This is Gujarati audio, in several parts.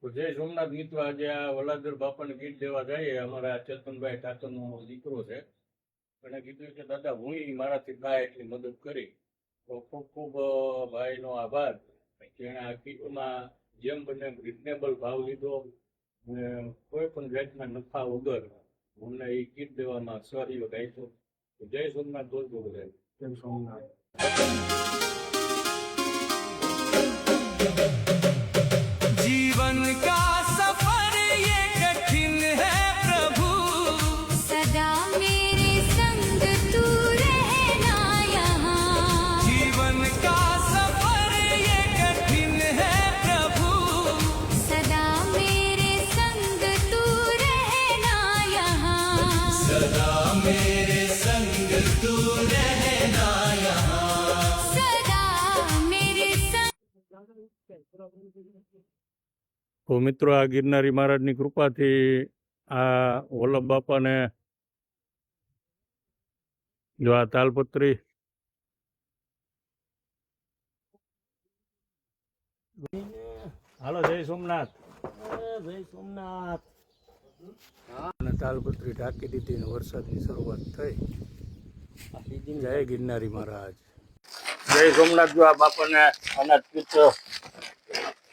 તો જય સોમનાથ મિત્રો, આજે આ વલાદર બાપાને ગીત દેવા જઈએ. અમારા ચેતનભાઈ ઠાકરનો દીકરો છે. એને કીધું કે દાદા હું મારાથી થાય એટલી મદદ કરી. તો ખૂબ ખૂબ ભાઈનો આભાર કે એને આ કીટમાં જેમ બને રિઝનેબલ ભાવ લીધો અને કોઈ પણ જાતના નફા વગર અમને એ કીટ દેવામાં સહયોગ આપ્યો. જય સોમનાથ બોલતો બધા. જય સોમનાથ. जीवन का सफर ये कठिन है प्रभु, सदा मेरे संग तू रहना यहाँ। जीवन का सफर ये कठिन है प्रभु, सदा मेरे संग तू रहना यहाँ। सदा मेरे संग तू रहना यहाँ। सदा मेरे संग। તો મિત્રો, આ ગિરનારી મહારાજની કૃપાથી આ વલ્લભ બાપાને જો આ તાલપત્રી હાલો. જય સોમનાથ. જય સોમનાથ. અને તાલપત્રી ઢાંકી દીધી ને વરસાદની શરૂઆત થઈ. જય ગિરનારી મહારાજ. જય સોમનાથ. જો આ બાપાને અનાજ કીટ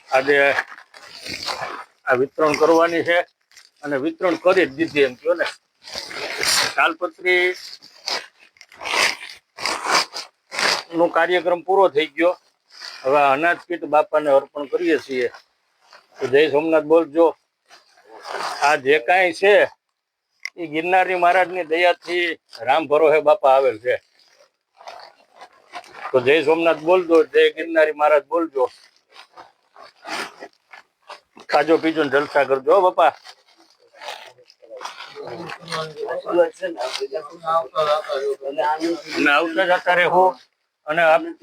આજે આ વિતરણ કરવાની છે અને વિતરણ કરી જ દીધી એમ કહો ને. તાલપત્રી નો કાર્યક્રમ પૂરો થઈ ગયો. હવે અનાજ કીટ બાપાને અર્પણ કરીએ છીએ. તો જય સોમનાથ બોલજો. આ જે કાંઈ છે એ ગિરનારી મહારાજની દયાથી રામ ભરોસે બાપા આવેલ છે. તો જય સોમનાથ બોલજો. જય ગિરનારી મહારાજ બોલજો. ખાજો પીજો ને જલસા કરજો બાપા. અને આવતા જતા રહેવો. અને આનંદ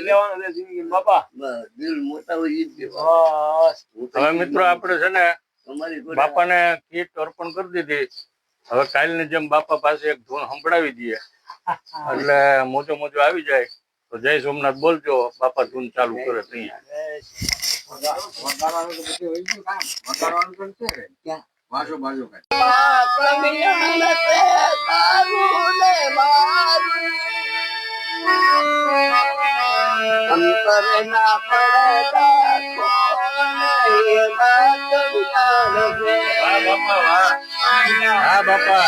લેવાનો છે જિંદગી બાપા. દિલ મોટા હોય ઈ જ હવે મિત્રો આપણે છે ને બાપાને કીટ અર્પણ કરી દીધી. હવે કાલની જેમ બાપા પાસે એક ધૂન સંભળાવી દઈએ એટલે મોજો મોજો આવી જાય. તો જય સોમનાથ બોલજો. બાપા ધૂન ચાલુ કરે ત્યાં. હા બાપા.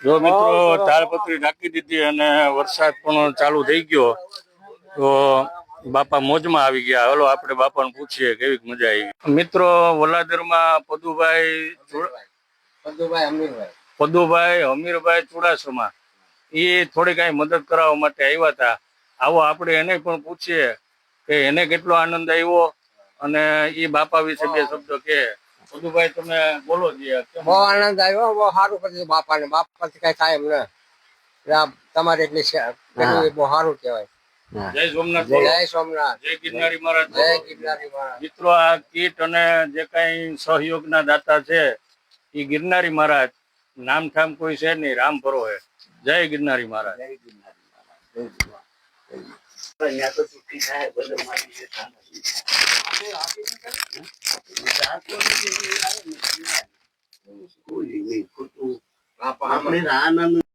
જો મિત્રો, તાલપત્રી ઢાંકી દીધી અને વરસાદ પણ ચાલુ થઈ ગયો. તો બાપા મોજમાં આવી ગયા. હલો આપણે બાપાને પૂછીએ કેવી મજા આવી. મિત્રો, વલાદરમાં પદુભાઈ હમીરભાઈ ચુડાસમા એ થોડી કઈ મદદ કરાવવા માટે આવ્યા હતા. આવો આપણે એને પણ પૂછીએ કે એને કેટલો આનંદ આવ્યો અને એ બાપા વિશે બે શબ્દો કે. પદુભાઈ તમે બોલો. બહુ આનંદ આવ્યો. બહુ સારું કર્યું બાપાને. બાપાથી કઈ થાય એમ ને. તમારે એટલી બહુ સારું કહેવાય. જય સોમનાથ. જય સોમનાથ. જય ગિરનારી મહારાજ. જય ગિરનારી મહારાજ. મિત્રો, આ કીટ અને જે કઈ સહયોગના દાતા છે એ ગિરનારી મહારાજ. નામઠામ કોઈ છે નહીં, રામ ભરોસે. જય ગિરનારી મહારાજ. જય ગિરનારી મહારાજ. આપણે આનંદ